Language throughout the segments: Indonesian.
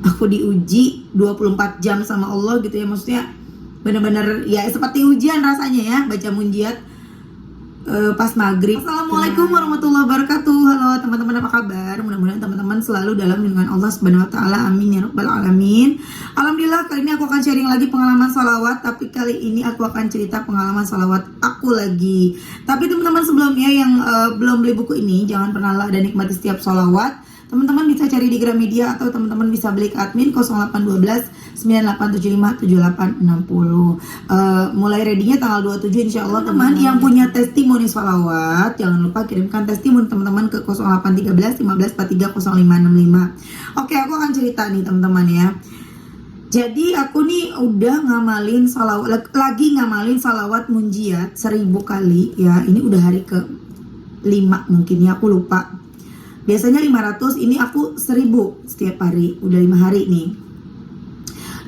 aku diuji 24 jam sama Allah gitu ya. Maksudnya benar-benar ya seperti ujian rasanya ya, baca munjiat pas maghrib. Assalamualaikum warahmatullahi wabarakatuh. Halo teman-teman, apa kabar? Mudah-mudahan teman-teman selalu dalam lindungan Allah Subhanahu wa taala. Amin ya rabbal alamin. Alhamdulillah, kali ini aku akan sharing lagi pengalaman salawat, tapi kali ini aku akan cerita pengalaman salawat aku lagi. Tapi teman-teman sebelumnya yang belum beli buku ini, jangan pernah lah dan nikmati setiap salawat. Teman-teman bisa cari di Gramedia atau teman-teman bisa beli ke admin 0812 9875 7860. Mulai ready-nya tanggal 27 insyaallah. Teman yang punya testimoni salawat, jangan lupa kirimkan testimoni teman-teman ke 0813 1543 0565. Oke, aku akan cerita nih teman-teman ya. Jadi aku nih udah ngamalin salawat, lagi ngamalin salawat munjiat 1000 kali ya. Ini udah hari ke 5 mungkin ya, aku lupa. Biasanya 500, ini aku 1000 setiap hari, udah 5 hari nih.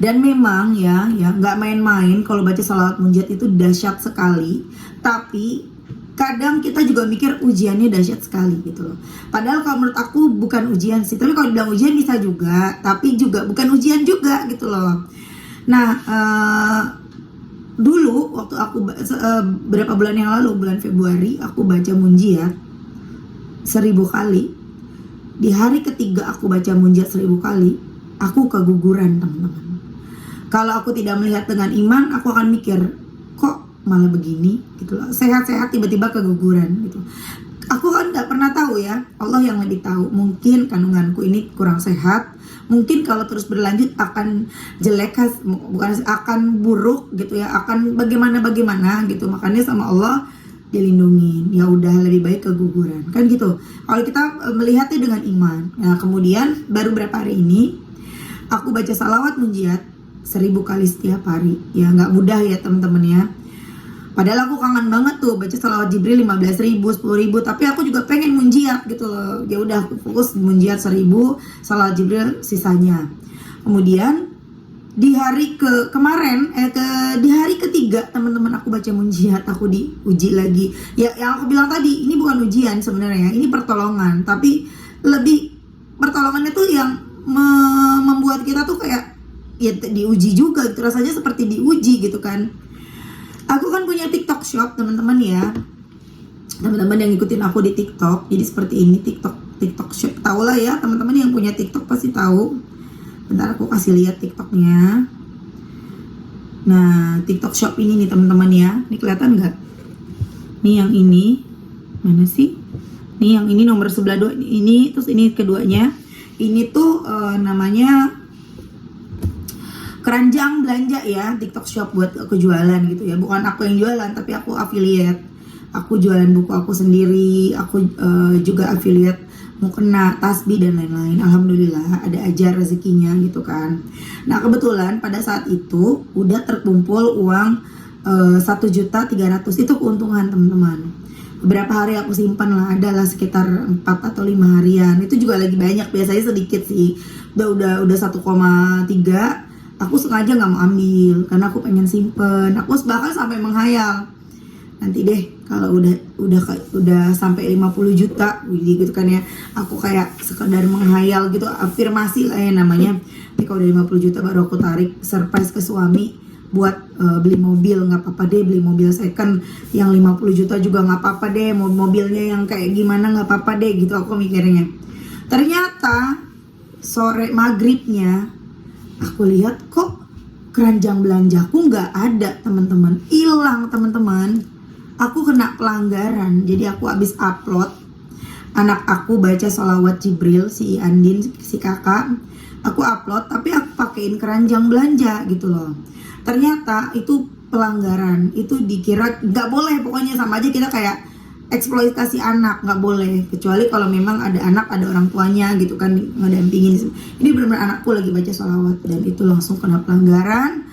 Dan memang ya nggak main-main kalau baca salawat munjiat itu dahsyat sekali. Tapi kadang kita juga mikir ujiannya dahsyat sekali gitu loh. Padahal kalau menurut aku bukan ujian sih. Tapi kalau dibilang ujian bisa juga, tapi juga bukan ujian juga gitu loh. Nah, dulu waktu aku berapa bulan yang lalu, bulan Februari, aku baca munjiat 1000 kali. Di hari ketiga aku baca munjiat 1000 kali, aku keguguran teman-teman. Kalau aku tidak melihat dengan iman, aku akan mikir, kok malah begini gitu loh. Sehat-sehat tiba-tiba keguguran gitu. Aku kan gak pernah tahu ya, Allah yang lebih tahu. Mungkin kandunganku ini kurang sehat, mungkin kalau terus berlanjut akan jelek, bukan akan buruk gitu ya, akan bagaimana gitu. Makanya sama Allah dilindungin, ya udah lebih baik keguguran kan gitu. Kalau kita melihatnya dengan iman. Nah kemudian baru berapa hari ini aku baca salawat munjiat 1000 kali setiap hari. Ya nggak mudah ya teman-teman ya. Padahal aku kangen banget tuh baca salawat Jibril 15.000, 10.000, tapi aku juga pengen munjiat gitu loh. Ya udah aku fokus munjiat 1000, salawat Jibril sisanya. Kemudian di hari di hari ketiga teman-teman aku baca munjiat, aku diuji lagi. Ya yang aku bilang tadi, ini bukan ujian sebenarnya, ini pertolongan. Tapi lebih pertolongannya tuh yang membuat kita tuh kayak ya diuji juga gitu. Rasanya seperti diuji gitu kan. Aku kan punya TikTok shop teman-teman ya. Teman-teman yang ngikutin aku di TikTok, jadi seperti ini TikTok shop. Tahu lah ya teman-teman yang punya TikTok pasti tahu. Bentar aku kasih lihat TikToknya. Nah, TikTok shop ini nih teman-teman ya. Ini kelihatan nggak? Nih yang ini. Mana sih? Nih yang ini nomor sebelah 2 ini, terus ini keduanya. Ini tuh namanya keranjang belanja ya, TikTok shop buat aku jualan gitu ya. Bukan aku yang jualan, tapi aku affiliate. Aku jualan buku aku sendiri, aku juga affiliate mukena, tasbih dan lain-lain. Alhamdulillah ada aja rezekinya gitu kan. Nah kebetulan pada saat itu udah terkumpul uang 1.300.000. Itu keuntungan teman-teman. Beberapa hari aku simpan lah, adalah sekitar 4 atau 5 harian. Itu juga lagi banyak, biasanya sedikit sih. Udah 1,3. Aku sengaja nggak mau ambil karena aku pengen simpen. Aku bahkan sampai menghayal, nanti deh kalau udah sampai 50 juta gitu kan ya, aku kayak sekedar menghayal gitu, afirmasi lah ya namanya. Tapi kalau udah 50 juta baru aku tarik surprise ke suami buat beli mobil. Nggak apa-apa deh beli mobil second yang 50 juta juga nggak apa-apa deh, mobilnya yang kayak gimana nggak apa-apa deh gitu aku mikirnya. Ternyata sore maghribnya aku lihat kok keranjang belanjaku nggak ada teman-teman, hilang teman-teman. Aku kena pelanggaran. Jadi aku habis upload, anak aku baca sholawat Jibril, si Andin, si kakak, aku upload tapi aku pakein keranjang belanja gitu loh. Ternyata itu pelanggaran, itu dikira nggak boleh. Pokoknya sama aja kita kayak eksploitasi anak, nggak boleh. Kecuali kalau memang ada anak, ada orang tuanya gitu kan ngedampingin. Ini benar-benar anakku lagi baca sholawat dan itu langsung kena pelanggaran.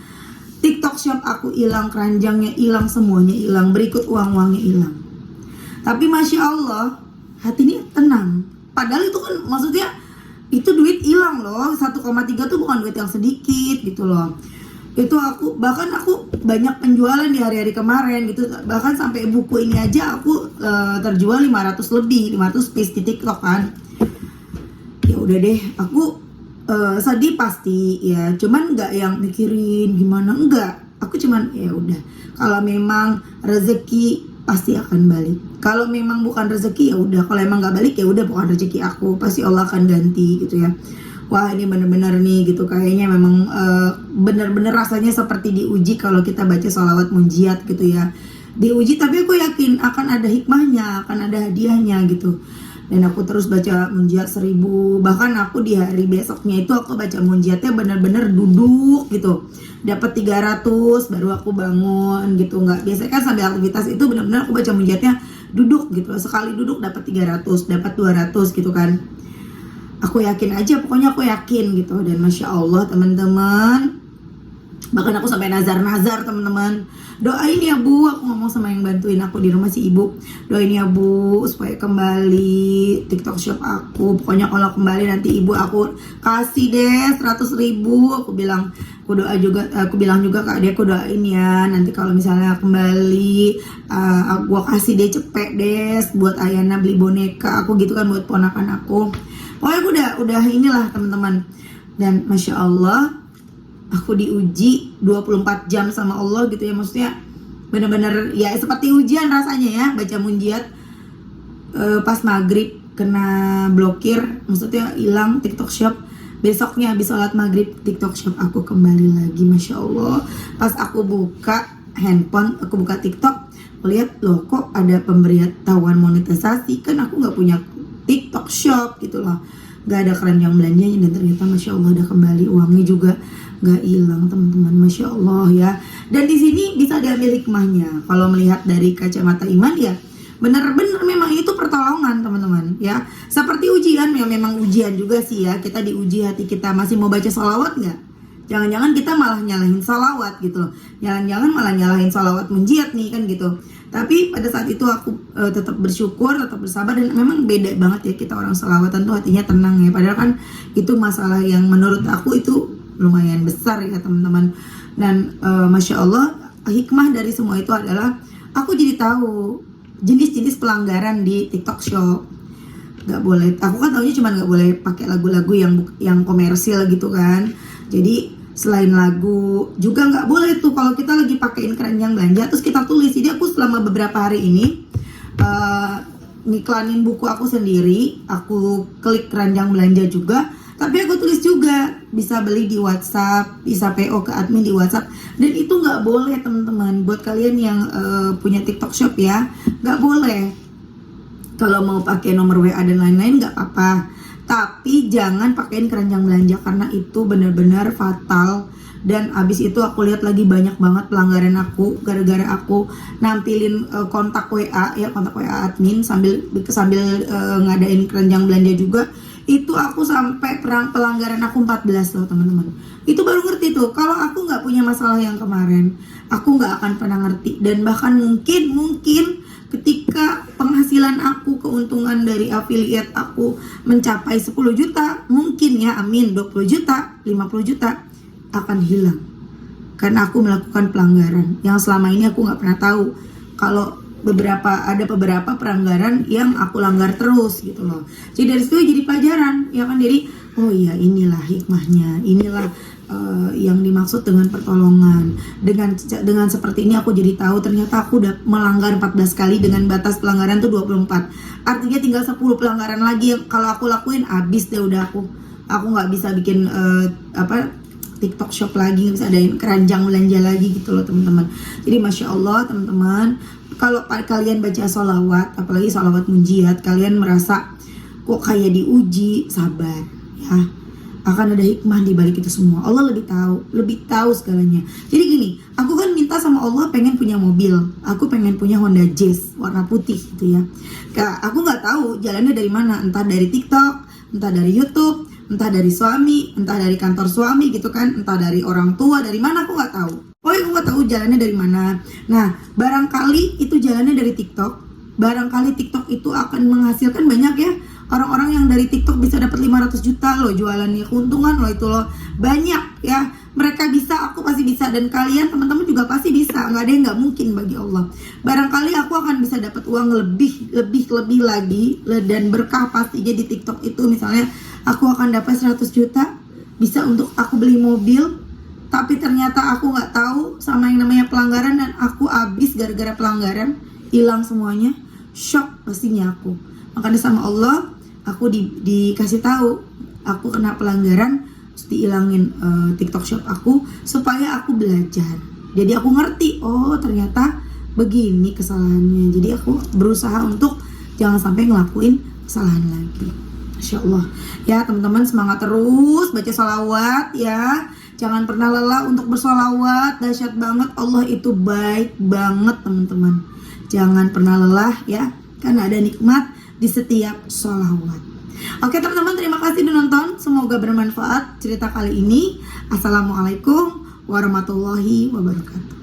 TikTok shop aku hilang, keranjangnya hilang, semuanya hilang, berikut uang-uangnya hilang. Tapi Masya Allah, hati ini tenang. Padahal itu kan maksudnya itu duit hilang loh, 1,3 tuh bukan duit yang sedikit gitu loh. Itu aku banyak penjualan di hari-hari kemarin gitu. Bahkan sampai buku ini aja aku terjual 500 piece di TikTok kan. Ya udah deh, aku sedih pasti ya, cuman nggak yang mikirin gimana, enggak. Aku cuman ya udah, kalau memang rezeki pasti akan balik. Kalau memang bukan rezeki ya udah, kalau emang nggak balik ya udah, bukan rezeki aku, pasti Allah akan ganti gitu ya. Wah ini bener-bener nih gitu, kayaknya memang bener-bener rasanya seperti diuji kalau kita baca sholawat munjiat gitu ya. Diuji, tapi aku yakin akan ada hikmahnya, akan ada hadiahnya gitu. Dan aku terus baca munjiat 1000. Bahkan aku di hari besoknya itu aku baca munjiatnya bener-bener duduk gitu, dapat 300 baru aku bangun gitu. Nggak, biasanya kan sambil aktivitas itu bener-bener aku baca munjiatnya duduk gitu. Sekali duduk dapat 300, dapat 200 gitu kan. Aku yakin aja, pokoknya aku yakin gitu. Dan Masya Allah teman-teman, bahkan aku sampai nazar-nazar teman-teman, doain ya Bu, aku ngomong sama yang bantuin aku di rumah si ibu, doain ya Bu supaya kembali TikTok shop aku. Pokoknya kalau kembali nanti ibu aku kasih deh 100.000. Aku bilang juga ke adekku, doain ya nanti kalau misalnya kembali aku kasih deh cepet deh buat Ayana beli boneka aku gitu kan, buat ponakan aku. Pokoknya aku udah inilah teman-teman. Dan Masya Allah, aku diuji 24 jam sama Allah gitu ya. Maksudnya bener-bener ya seperti ujian rasanya ya, baca munjiat pas maghrib kena blokir, maksudnya hilang TikTok shop. Besoknya habis sholat maghrib TikTok shop aku kembali lagi. Masya Allah, pas aku buka handphone, aku buka TikTok, lihat loh kok ada pemberitahuan monetisasi. Kan aku nggak punya TikTok shop gitu loh, nggak ada keranjang belanjanya. Dan ternyata Masya Allah udah kembali, uangnya juga nggak hilang teman-teman. Masya Allah ya. Dan di sini bisa diambil hikmahnya. Kalau melihat dari kacamata iman ya benar-benar memang itu pertolongan teman-teman ya. Seperti ujian ya, memang ujian juga sih ya. Kita diuji hati kita, masih mau baca sholawat nggak? Jangan-jangan kita malah nyalahin sholawat gitu loh. Jangan-jangan malah nyalahin sholawat munjiat nih kan gitu. Tapi pada saat itu aku tetap bersyukur, tetap bersabar. Dan memang beda banget ya kita orang sholawatan tuh hatinya tenang ya. Padahal kan itu masalah yang menurut aku itu lumayan besar ya teman-teman. Dan Masya Allah, hikmah dari semua itu adalah aku jadi tahu jenis-jenis pelanggaran di TikTok Shop. Gak boleh, aku kan taunya cuma gak boleh pakai lagu-lagu yang komersil gitu kan. Jadi selain lagu juga nggak boleh tuh kalau kita lagi pakein keranjang belanja terus kita tulis. Jadi aku selama beberapa hari ini ngiklanin buku aku sendiri, aku klik keranjang belanja juga, tapi aku tulis juga bisa beli di WhatsApp, bisa PO ke admin di WhatsApp. Dan itu nggak boleh teman-teman. Buat kalian yang punya TikTok Shop ya, nggak boleh. Kalau mau pakai nomor WA dan lain-lain nggak apa-apa, tapi jangan pakein keranjang belanja karena itu benar-benar fatal. Dan abis itu aku lihat lagi banyak banget pelanggaran aku gara-gara aku nampilin kontak WA ya, kontak WA admin sambil ngadain keranjang belanja juga. Itu aku sampai pelanggaran aku 14 loh teman-teman. Itu baru ngerti tuh kalau aku nggak punya masalah yang kemarin, aku nggak akan pernah ngerti. Dan bahkan mungkin ketika penghasilan aku, keuntungan dari affiliate aku mencapai 10 juta, mungkin ya, amin, 20 juta, 50 juta akan hilang karena aku melakukan pelanggaran yang selama ini aku nggak pernah tahu kalau ada beberapa pelanggaran yang aku langgar terus gitu loh. Jadi dari situ jadi pelajaran ya kan. Jadi oh iya, inilah hikmahnya, inilah yang dimaksud dengan pertolongan. Dengan seperti ini aku jadi tahu ternyata aku udah melanggar 14 kali dengan batas pelanggaran tuh 24. Artinya tinggal 10 pelanggaran lagi yang kalau aku lakuin habis deh udah aku nggak bisa bikin TikTok Shop lagi, nggak bisa ada keranjang belanja lagi gitu loh teman-teman. Jadi Masya Allah teman-teman, kalau kalian baca sholawat, apalagi sholawat munjiat, kalian merasa kok kayak diuji, sabar ya. Akan ada hikmah di balik itu semua. Allah lebih tahu segalanya. Jadi gini, aku kan minta sama Allah pengen punya mobil. Aku pengen punya Honda Jazz warna putih gitu ya. Aku nggak tahu jalannya dari mana, entah dari TikTok, entah dari YouTube, entah dari suami, entah dari kantor suami gitu kan, entah dari orang tua, dari mana aku nggak tahu. Pokoknya aku nggak tahu jalannya dari mana. Nah, barangkali itu jalannya dari TikTok. Barangkali TikTok itu akan menghasilkan banyak ya. Orang-orang yang dari TikTok bisa dapat 500 juta loh jualannya, keuntungan loh itu loh. Banyak ya. Mereka bisa, aku pasti bisa. Dan kalian teman-teman juga pasti bisa. Nggak ada yang nggak mungkin bagi Allah. Barangkali aku akan bisa dapat uang lebih lagi. Dan berkah pastinya di TikTok itu. Misalnya aku akan dapat 100 juta. bisa untuk aku beli mobil, tapi ternyata aku nggak tahu sama yang namanya pelanggaran dan aku habis gara-gara pelanggaran, hilang semuanya. Shock pastinya aku. Makanya sama Allah aku dikasih tahu aku kena pelanggaran, terus dihilangin TikTok Shop aku supaya aku belajar. Jadi aku ngerti, oh ternyata begini kesalahannya. Jadi aku berusaha untuk jangan sampai ngelakuin kesalahan lagi. Masya Allah. Ya teman-teman, semangat terus baca sholawat ya. Jangan pernah lelah untuk bersolawat. Dahsyat banget, Allah itu baik banget teman-teman. Jangan pernah lelah ya, karena ada nikmat di setiap sholawat. Oke teman-teman, terima kasih udah nonton. Semoga bermanfaat cerita kali ini. Assalamualaikum warahmatullahi wabarakatuh.